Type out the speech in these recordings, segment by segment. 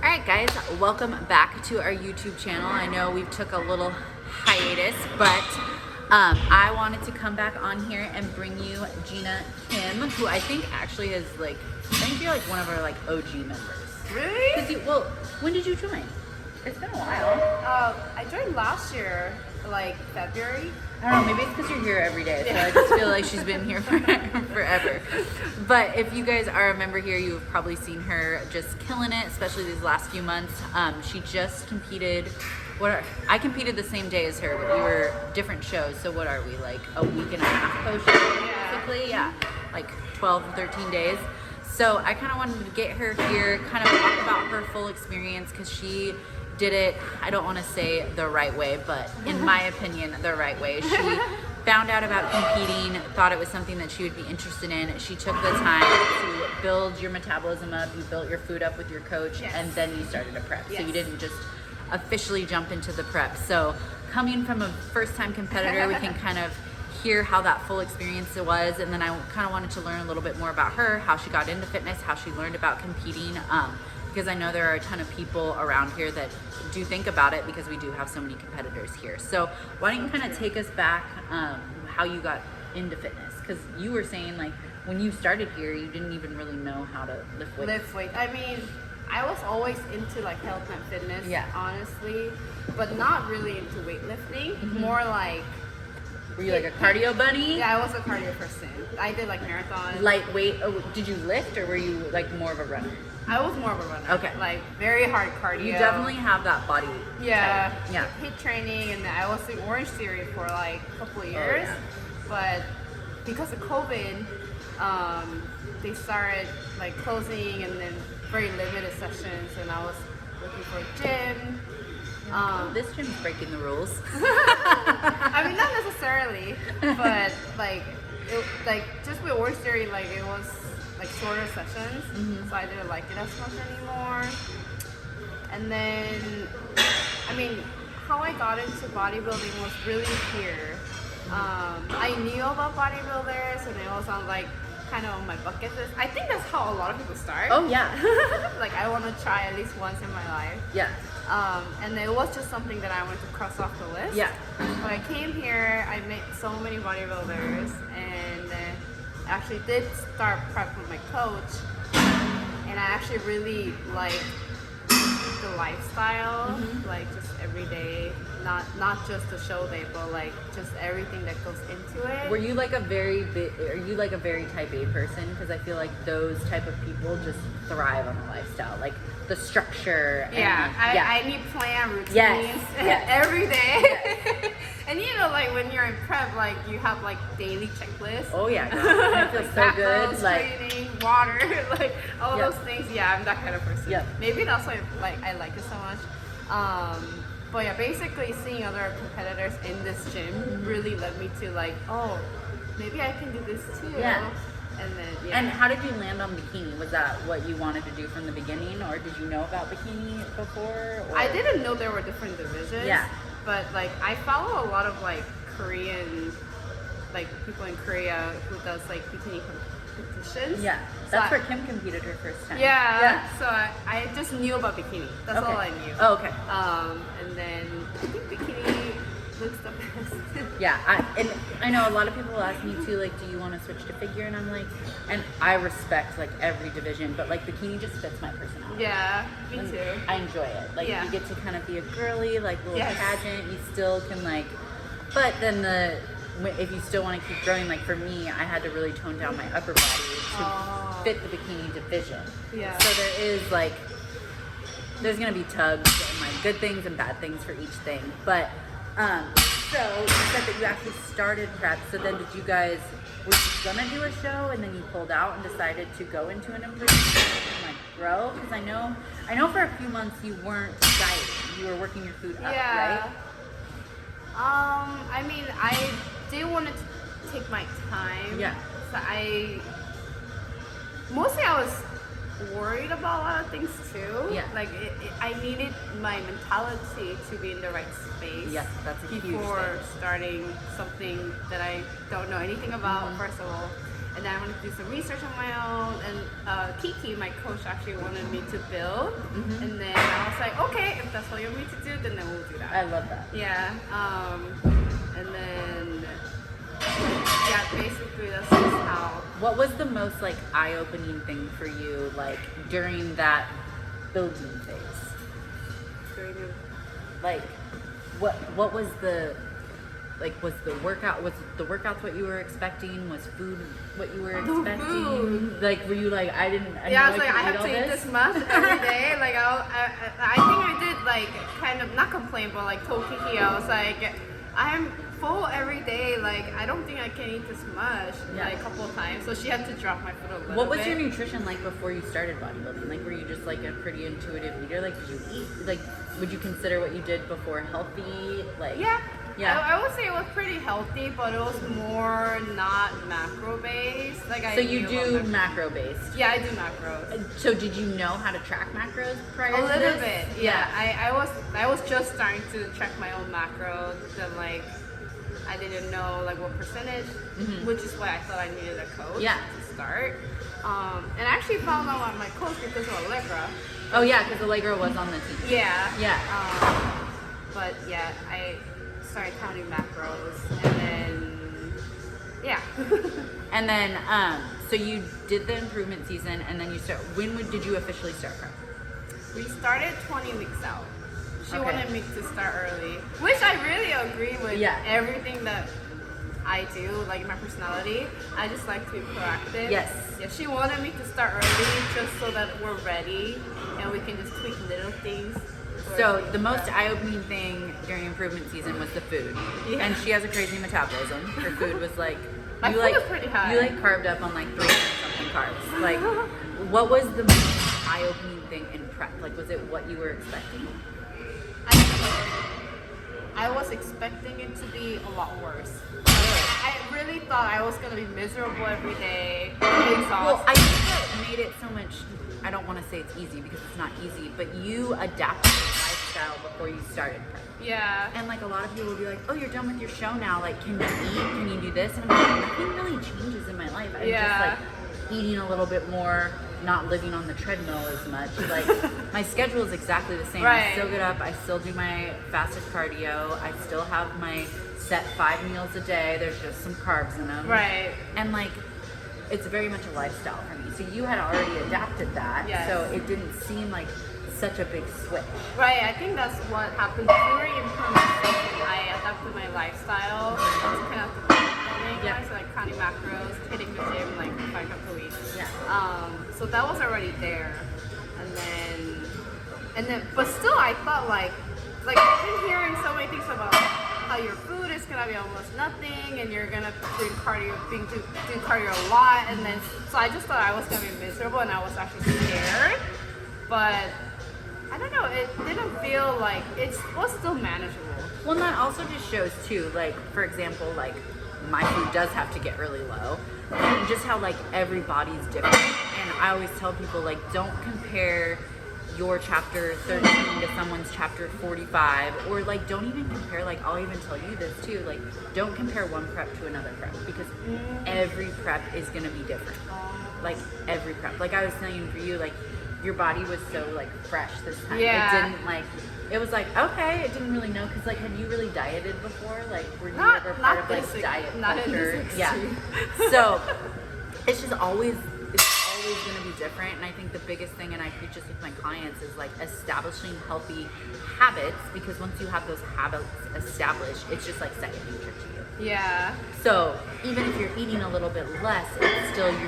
Alright guys, welcome back to our YouTube channel. I know we took a little hiatus, but I wanted to come back on here and bring you Gina Kim, who I think actually is I think you're like one of our OG members. Really? Well, when did you join? It's been a while. I joined last year, like February. I don't know, maybe it's because you're here every day, so I just feel like she's been here forever. But if you guys are a member here, you've probably seen her just killing it, especially these last few months. She just competed. I competed the same day as her, but we were different shows. So what are we, like a week and a half post show, basically? Yeah, like 12 or 13 days. So I kind of wanted to get her here, kind of talk about her full experience, because she did it, I don't want to say the right way, but in my opinion, the right way. She found out about competing, thought it was something that she would be interested in. She took the time to build your metabolism up, you built your food up with your coach, and then you started a prep. So you didn't just officially jump into the prep. So coming from a first-time competitor, we can kind of hear how that full experience was, and then I kind of wanted to learn a little bit more about her, how she got into fitness, how she learned about competing, because I know there are a ton of people around here that do think about it, because we do have so many competitors here. So why don't you kind of take us back how you got into fitness? Because you were saying when you started here, you didn't even really know how to lift weights. I mean, I was always into health and fitness, honestly, but not really into weightlifting. More like, were you like a cardio bunny? Yeah, I was a cardio person. I did marathons. Lightweight. Oh, did you lift, or were you more of a runner? I was more of a runner. Okay. Very hard cardio. You definitely have that body type. Yeah. HIIT training, and I was in Orange Theory for a couple of years. But because of COVID, they started closing, and then very limited sessions, and I was looking for a gym. This gym's breaking the rules. I mean, not necessarily, but just with Orange Theory, it was shorter sessions, so I didn't like it as much anymore. And then, I mean, how I got into bodybuilding was really here. I knew about bodybuilders, and it was on kind of on my bucket list. I think that's how a lot of people start. Oh yeah. I want to try at least once in my life. Yeah. And it was just something that I wanted to cross off the list. Yeah. When I came here, I met so many bodybuilders, and actually did start prep with my coach, and I actually really liked the lifestyle, just every day, not just the show day, but just everything that goes into it. Were you are you a very type A person? Because I feel like those type of people just thrive on the lifestyle, the structure. I need plan, routines, every day. Yes. And when you're in prep, you have daily checklists. Oh yeah, it feels so good. Training, water, all those things. Yeah, I'm that kind of person. Yeah. Maybe that's why I like it so much. But yeah, basically seeing other competitors in this gym really led me to oh, maybe I can do this too. Yeah. And then And how did you land on bikini? Was that what you wanted to do from the beginning, or did you know about bikini before? Or? I didn't know there were different divisions. Yeah. But I follow a lot of Korean, people in Korea who does bikini competitions. Yeah. That's where Kim competed her first time. Yeah. So I just knew about bikini. That's all I knew. Oh, okay. And then I think bikini looks the best. Yeah, I know a lot of people will ask me too, do you want to switch to figure? And I'm and I respect every division, but bikini just fits my personality. Yeah, me too. I enjoy it. You get to kind of be a girly, little pageant. You still can but then if you still want to keep growing, for me, I had to really tone down my upper body to fit the bikini division. Yeah. So there is there's gonna be tugs and good things and bad things for each thing, but. So you said that you actually started prep. So then were you gonna do a show and then you pulled out and decided to go into an improvement and grow? Because I know for a few months you weren't dieting. You were working your food up, right? I mean, I did want to take my time. Yeah. So mostly I was worried about a lot of things too. Yeah. I needed my mentality to be in the right space. Yes, that's a huge thing. Before starting something that I don't know anything about, first of all. and then I wanted to do some research on my own. And Kiki, my coach, actually wanted me to build, and then I was like, okay, if that's what you want me to do, then we'll do that. I love that. Yeah. And then yeah, basically that's just how. What was the most like eye-opening thing for you, like during that building phase? Like, what was the workouts what you were expecting? Was food what you were expecting? Food. Like, were you like, I was like, I have to eat this much every day. Like, I think I did like kind of not complain, but like told Kiki, I was like, I'm full every day. Like, I don't think I can eat this much. Yeah. Like a couple of times, so she had to drop my food a little bit. What was your nutrition like before you started bodybuilding? Like, were you just like a pretty intuitive eater? Like, did you eat? Like, would you consider what you did before healthy? Like, yeah. Yeah. I would say it was pretty healthy, but it was more not macro based. Like So you do macro based? Yeah, I do macros. So did you know how to track macros prior to A little this? bit, yeah. I was just starting to check my own macros, and like I didn't know like what percentage, which is why I thought I needed a coach to start. And I actually found out on my coach because of Allegra. Oh yeah, because Allegra was on the team. Yeah. Yeah. But yeah, I started counting macros, and then yeah. And then so you did the improvement season, and then you start. Did you officially start prep? We started 20 weeks out. She Okay. wanted me to start early, which I really agree with. Yeah. Everything that I do, like my personality, I just like to be proactive. Yes. Yeah, she wanted me to start early just so that we're ready and we can just tweak little things. So the most eye-opening thing during improvement season was the food, and she has a crazy metabolism. Her food was like My food was pretty high. You like carved up on like 300 something carbs. Like, what was the most eye-opening thing in prep? Like, was it what you were expecting? I was expecting it to be a lot worse. I really thought I was gonna be miserable every day, exhausted. Well, I think what made it so much, I don't want to say it's easy because it's not easy, but you adapted your lifestyle before you started prep. Yeah. And like a lot of people will be like, oh, you're done with your show now. Like, can you eat? Can you do this? And I'm like, nothing really changes in my life. I'm just like eating a little bit more, not living on the treadmill as much. Like, my schedule is exactly the same. Right. I still get up. I still do my fasted cardio. I still have my set 5 meals a day. There's just some carbs in them. Right. And like, it's very much a lifestyle for me. So you had already adapted that. Yes. So it didn't seem like such a big switch. Right, I think that's what happened during improvement season. I adapted my lifestyle to kind of the bodybuilding, so like counting macros, hitting the gym like 5 times a week. Yeah. So that was already there, and then, but still, I thought like I've been hearing so many things about how your food is gonna be almost nothing, and you're gonna do cardio a lot, and then so I just thought I was gonna be miserable, and I was actually scared, but. I don't know, it didn't feel like, it was still manageable. Well, and that also just shows too, like, for example, like, my food does have to get really low. And just how, like, every body's different. And I always tell people, like, don't compare your chapter 13 to someone's chapter 45. Or, like, don't even compare, like, I'll even tell you this too, like, don't compare one prep to another prep. Because every prep is going to be different. Like, every prep. Like, I was saying for you, like, your body was so like fresh this time. Yeah. It didn't like, it was like, okay, it didn't really know. Cause like, had you really dieted before? Like, were you ever part of like diet culture? Yeah. So it's just always, going to be different. And I think the biggest thing, and I preach this with my clients, is like establishing healthy habits, because once you have those habits established, it's just like second nature to you. Yeah. So even if you're eating a little bit less, you're still on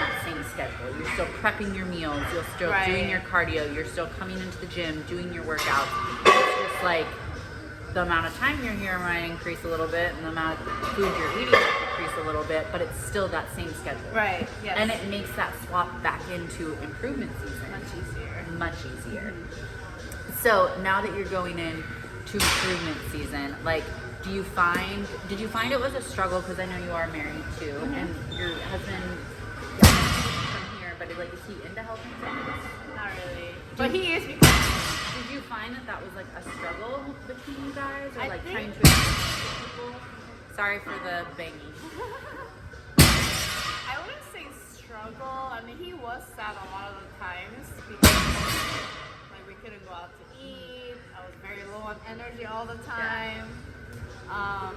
that same schedule. You're still prepping your meals. You're still doing your cardio. You're still coming into the gym, doing your workouts. It's just like the amount of time you're here might increase a little bit, and the amount of food you're eating might decrease a little bit, but it's still that same schedule. Right. Yes. And it makes that swap back into improvement season much easier. So now that you're going in to improvement season, like, did you find it was a struggle? Because I know you are married too, and your husband from here, but like, is he into health and fitness? Not really. But he is, because did you find that was like a struggle between you guys, or like think- trying to explain to people? Sorry for the banging. I wouldn't struggle. I mean, he was sad a lot of the times because like we couldn't go out to eat. I was very low on energy all the time.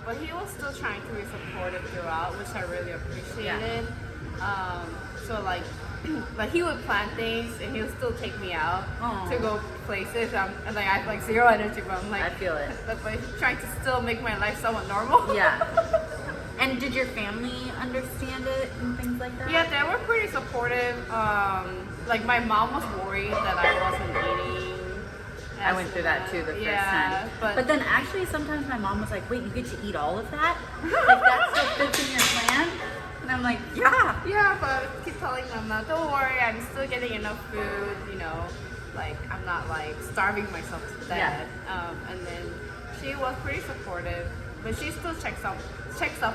But he was still trying to be supportive throughout, which I really appreciated. So like he would plan things and he would still take me out to go places. And like I have like zero energy, but I'm like, I feel it. That's like trying to still make my life somewhat normal. Yeah. And did your family understand it and things like that? Yeah, they were pretty supportive. Like my mom was worried that I wasn't eating. I went through that too the first time. But then actually sometimes my mom was like, wait, you get to eat all of that? Like that still fits in your plan? And I'm like, yeah. Yeah, but I keep telling them, don't worry, I'm still getting enough food, you know, like I'm not like starving myself to death. Yeah. And then she was pretty supportive, but she still checks up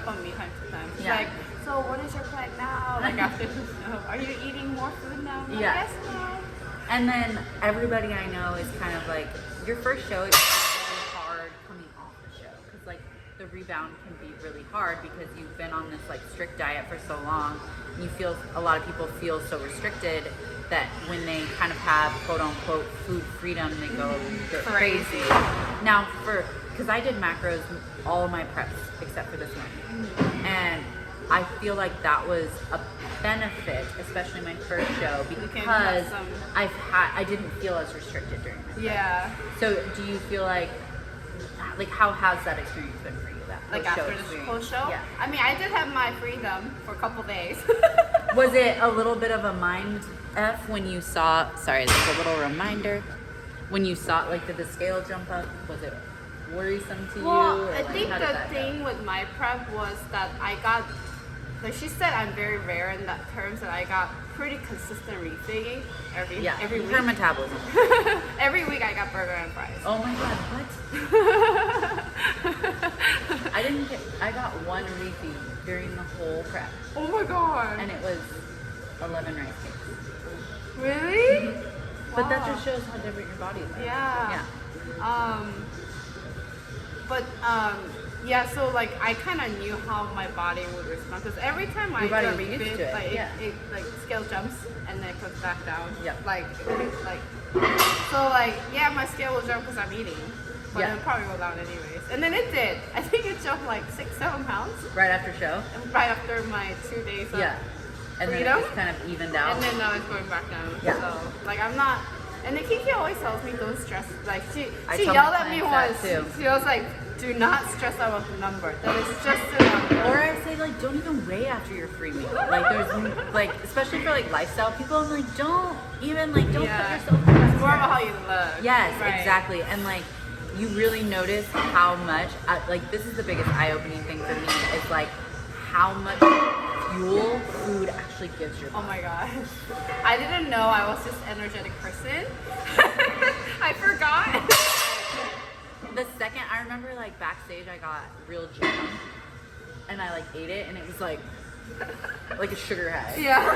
on me time to time. She's like, so what is your plan now? Like after the show, are you eating more food now? I'm like, yes, Mom. And then everybody I know is kind of like, your first show is really hard coming off the show because like the rebound can be really hard because you've been on this like strict diet for so long. And you feel, a lot of people feel so restricted that when they kind of have quote unquote food freedom, they go a bit crazy. Now because I did macros all of my preps except for this one. And I feel like that was a benefit, especially my first show, because I didn't feel as restricted during my prep. So do you feel like how has that experience been for you? Like after the whole show? Yeah. I mean, I did have my freedom for a couple days. Was it a little bit of a mind F when you saw, sorry, there's a little reminder, when you saw, like, did the scale jump up? Was it worrisome to you? Well, I think the thing with my prep was that I got, like she said, I'm very rare in that terms that I got pretty consistent refeeding every week. Her metabolism. Every week I got burger and fries. Oh my god, what? I got one refeed during the whole prep. Oh my god. And it was 11 rice cakes. Really? Mm-hmm. But that just shows how different your body is. Yeah. Yeah. So like I kind of knew how my body would respond because every time I do a refeed, it like scale jumps and then it comes back down. Yeah. My scale will jump because I'm eating, but it'll probably go down anyways. And then it did. I think it jumped like 6-7 pounds. Right after show. Right after my 2 days. And then it just kind of evened out. And then now it's going back down. Yeah. So like I'm not. And then Kiki always tells me don't stress. Like she yelled at me once. She was like, do not stress out with the number. That is just a number. Or I say like, don't even weigh after your free meal. Like there's like, especially for like lifestyle people, I'm like, don't put yourself through It's more about how you look. Yes, exactly. And like, you really notice how much, like this is the biggest eye-opening thing for me, is like how much fuel food actually gives your body. Oh my gosh. I didn't know I was this energetic person. I forgot. The second, I remember like backstage I got real jam and I like ate it and it was like a sugar high. Yeah.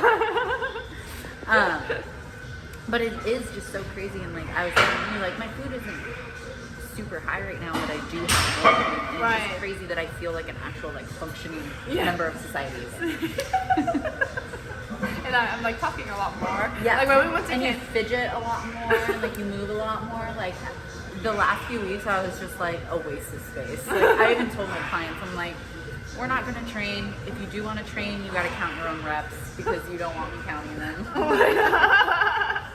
But it is just so crazy, and like I was telling you, like my food isn't super high right now, but I do have more. And it's just crazy that I feel like an actual like functioning member of society. And I'm like talking a lot more. Yeah. Like when we went to you fidget a lot more, like you move a lot more. Like the last few weeks I was just like a waste of space. Like I even told my clients, I'm like, we're not gonna train. If you do want to train, you gotta count your own reps because you don't want me counting them. Oh my god.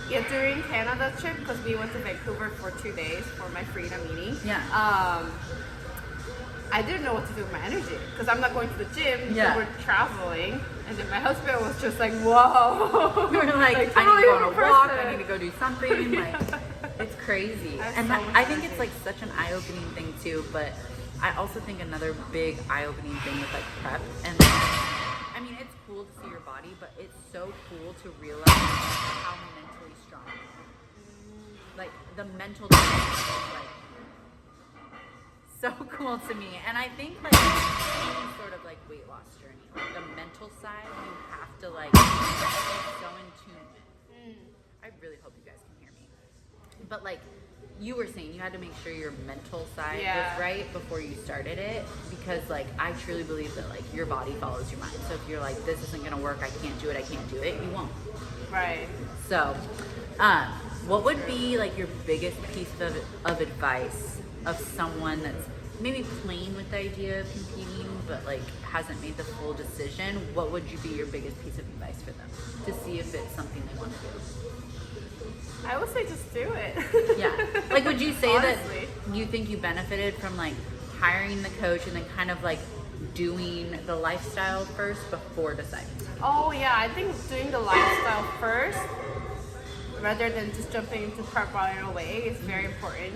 Yeah, during Canada trip, because we went to Vancouver for 2 days for my freedom meeting. I didn't know what to do with my energy because I'm not going to the gym. So we're traveling, and then my husband was just like, "Whoa!" We were like, "I need to go on a walk. I need to go do something." Like, it's crazy, and I think it's like such an eye-opening thing too. But I also think another big eye-opening thing with like prep, and I mean, it's cool to see your body, but it's so cool to realize how mentally strong, like the mental strength is like so cool to me. And I think like any sort of like weight loss journey, like the mental side, you have to like be so in tune with. I really hope you guys can hear me. But like you were saying you had to make sure your mental side Yeah. was right before you started it, because like I truly believe that like your body follows your mind. So if you're like, this isn't gonna work, I can't do it, you won't. Right. So what would be like your biggest piece of advice of someone that's maybe playing with the idea of competing but like hasn't made the full decision? What would you be your biggest piece of advice for them to see if it's something they want to do? I would say just do it. Yeah. Like, would you say Honestly. that you think you benefited from like hiring the coach and then kind of like doing the lifestyle first before deciding? Oh yeah, I think doing the lifestyle first rather than just jumping into prep right away is very important,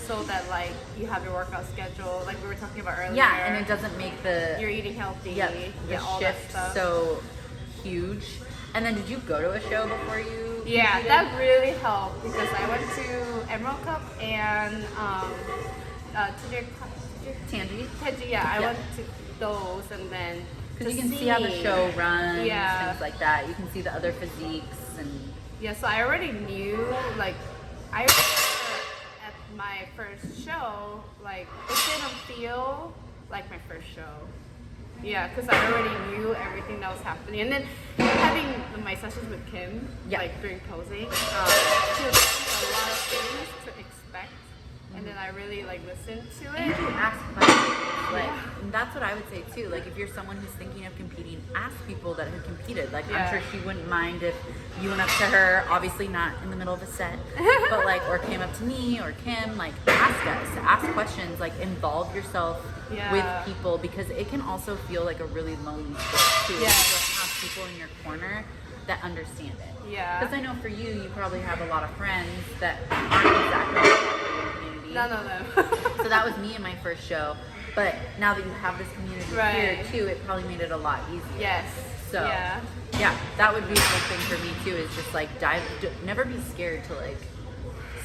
so that like you have your workout schedule like we were talking about earlier. Yeah, and it doesn't make You're eating healthy. the all that shift stuff. so huge. And then did you go to a show before you Yeah, competed? that really helped because I went to Emerald Cup and Tangy? Yeah, I Yeah. went to those and then Because you to can see how the show runs, Yeah. things like that. You can see the other physiques and Yeah, so I already knew, like, I remember at my first show, like, it didn't feel like my first show. Yeah, because I already knew everything that was happening. And then having my sessions with Kim, Yeah. like, during posing, she was telling me a lot of things to expect. And then I really, like, listened to and it. you ask questions. Like, Yeah. and that's what I would say too. Like, if you're someone who's thinking of competing, ask people that have competed. Like, Yeah. I'm sure she wouldn't mind if you went up to her, obviously not in the middle of a set, but like, or came up to me or Kim, like, ask questions, like, involve yourself Yeah. with people, because it can also feel like a really lonely sport too. Yeah. If you don't have people in your corner that understand it. Yeah. Because I know for you, you probably have a lot of friends that aren't exactly like that in your community. No. So that was me in my first show. But now that you have this community here Right. too, it probably made it a lot easier. Yes. So Yeah. that would be a big thing for me too. Is just like never be scared to like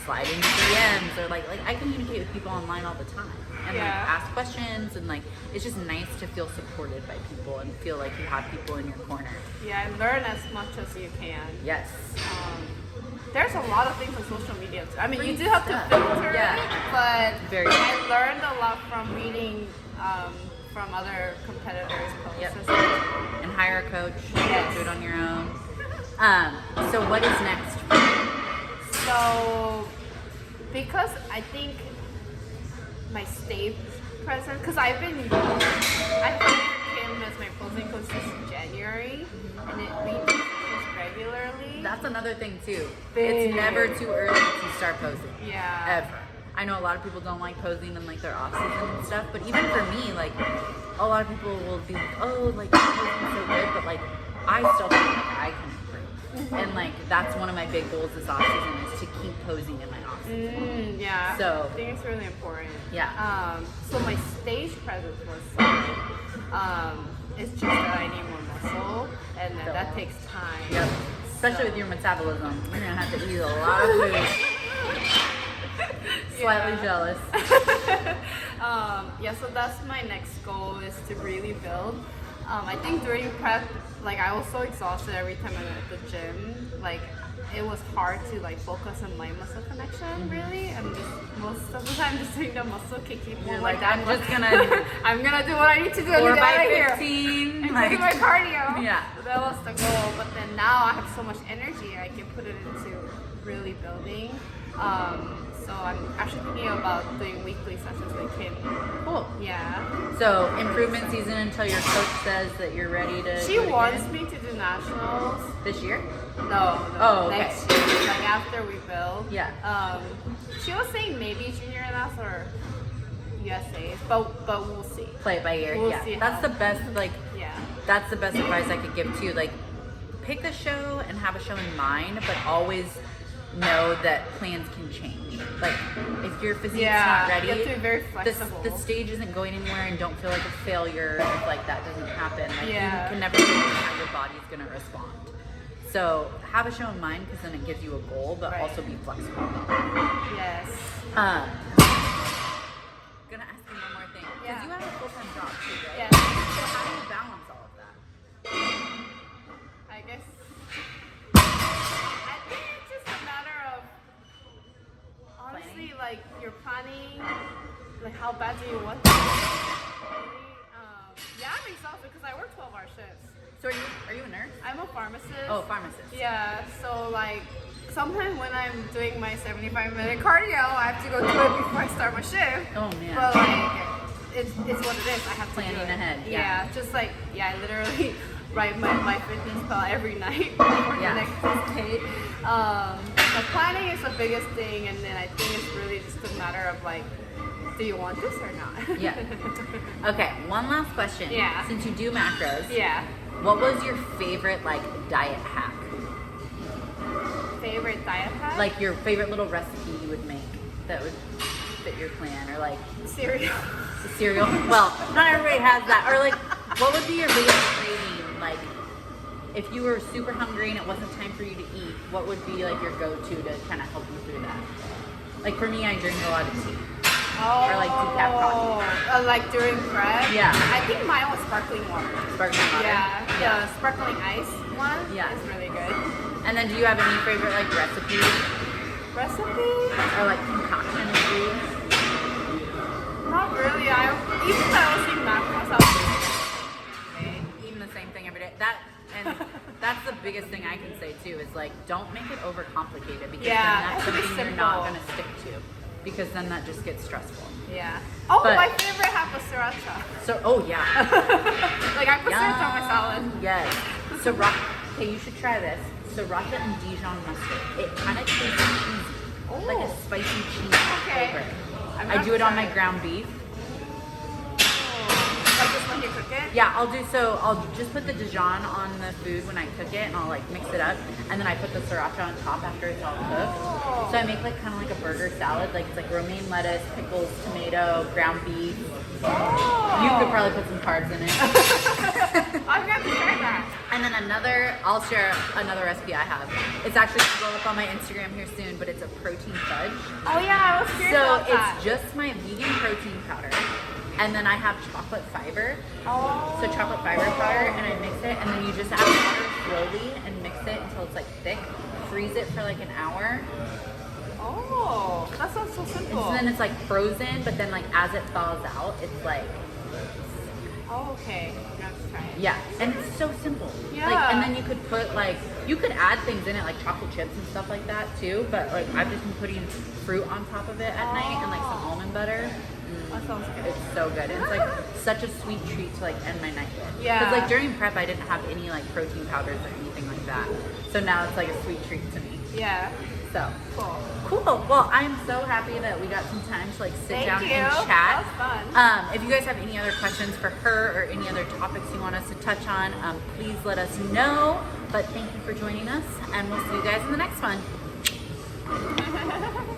slide into DMs or like I communicate with people online all the time and like Yeah. ask questions, and like it's just nice to feel supported by people and feel like you have people in your corner. Yeah, and learn as much as you can. Yes. There's a lot of things on social media too. I mean, Free you do have stuff. to filter Yeah. it, but Very I learned a lot from reading from other competitors' posts. Yep. And stuff. And hire a coach. Yes. Do it on your own. So what is next? So, because I think my stage presence, because I hired Kim as my posing coach since January, and we do this regularly. That's another thing too. Big. It's never too early to start posing. Yeah. Ever. I know a lot of people don't like posing in like their off season and stuff, but even for me, like a lot of people will be like, oh, like posing's so good, but like I still feel like I can improve. And like that's one of my big goals this off season is to keep posing in my off season. Yeah. So- I think it's really important. Yeah. So my stage presence was solid. It's just that I need more muscle, and then that takes time. Yep. Especially with your metabolism, you're gonna have to eat a lot of food. Slightly jealous. Yeah, so that's my next goal is to really build. I think during prep, like I was so exhausted every time I went to the gym. Like it was hard to like focus on my muscle connection really, and just most of the time just doing the muscle kicking. You're like, I'm just gonna I'm gonna do what I need to do and 4 get out by of here. 15. And Like, do my cardio. Yeah. So that was the goal. But then now I have so much energy, I can put it into really building. So I'm actually thinking about doing weekly sessions with Kim. cool. Yeah. So improvement season until your coach says that you're ready to. She do it wants again? me to do nationals. This year. No. Oh, okay. Next year, like after we build. Yeah. She was saying maybe junior nationals or USA's, but we'll see. Play it by ear. We'll yeah. see That's how- the best. Like Yeah. that's the best advice I could give too. Like pick a show and have a show in mind, but always know that plans can change. Like if your physique's not ready, you have to be very the, flexible. the stage isn't going anywhere, and don't feel like a failure if like that doesn't happen. Like Yeah. you can never predict how your body's gonna respond. So have a show in mind, because then it gives you a goal, but Right. also be flexible. Yes. Gonna ask you one more thing, because Yeah. you have a full-time job too, right? Yes. So how do you balance all of that? I guess. I think it's just a matter of honestly, planning, like how bad do you want it? Yeah, I'm exhausted because I work 12-hour shifts. So are you a nurse? I'm a pharmacist. Oh, pharmacist. Yeah, so like sometimes when I'm doing my 75-minute cardio, I have to go do it before I start my shift. Oh man. But like, it's what it is. I have to Planning do it. ahead. Yeah, just like I literally write my fitness pal every night before Yeah. the next day. The planning is the biggest thing, and then I think it's really just a matter of like, do you want this or not? Yeah. Okay, one last question. Yeah. Since you do macros, Yeah. what was your favorite like diet hack? Favorite diet hack? Like your favorite little recipe you would make that would fit your plan, or like cereal. cereal? Well, not everybody has that. Or like, what would be your biggest craving? Like, if you were super hungry and it wasn't time for you to eat, what would be like your go-to to kind of help you through that? Like for me, I drink a lot of tea. Oh, Or like decaf coffee. Like during prep? Yeah. I think mine was sparkling water. Sparkling water. Yeah, Yeah. the sparkling ice one Yeah. is really good. And then do you have any favorite like recipes Recipe? or like concoction of foods? Not really. Even though I was eating macros, I was Eating the same thing every day. That's the biggest thing I can say too, is like, don't make it overcomplicated, because Yeah, then that's it has to be something you're not simple. going to stick to, because then that just gets stressful. yeah. Oh, But- my favorite half was sriracha. So, oh yeah. Like I put sriracha on my salad. Yes. Sriracha. Okay, you should try this. Sriracha and Dijon mustard. It kind of tastes cheesy, like a Oh. spicy cheese Okay. flavor. I'm I gonna do it on try my ground beef. Like just when you cook it? Yeah, I'll just put the Dijon on the food when I cook it, and I'll like mix it up, and then I put the sriracha on top after it's all cooked. Oh. So I make like kind of like a burger salad, like it's like romaine lettuce, pickles, tomato, ground beef. Oh. You could probably put some carbs in it. I'm gonna have to try that. And then I'll share another recipe I have. It's actually gonna go up on my Instagram here soon, but it's a protein fudge. Oh yeah, I was curious So about that. it's just my vegan protein powder, and then I have chocolate fiber. Oh. So chocolate fiber powder, and I mix it, and then you just add water slowly and mix it until it's like thick. Freeze it for like an hour, Oh, that sounds so and simple. so then it's like frozen. But then like as it thaws out, it's like, Oh, okay. I'm gonna have to try it. yeah, and it's so simple. Yeah. Like, and then you could put like, you could add things in it like chocolate chips and stuff like that too. But like I've just been putting fruit on top of it at night, and like some almond butter. That sounds good. It's so good. It's like such a sweet treat to like end my night with. Yeah. Because like during prep, I didn't have any like protein powders or anything like that. So now it's like a sweet treat to me. Yeah. So Cool. cool. Well, I'm so happy that we got some time to like sit Thank down you. and chat. That was fun. If you guys have any other questions for her or any other topics you want us to touch on, please let us know. But thank you for joining us, and we'll see you guys in the next one.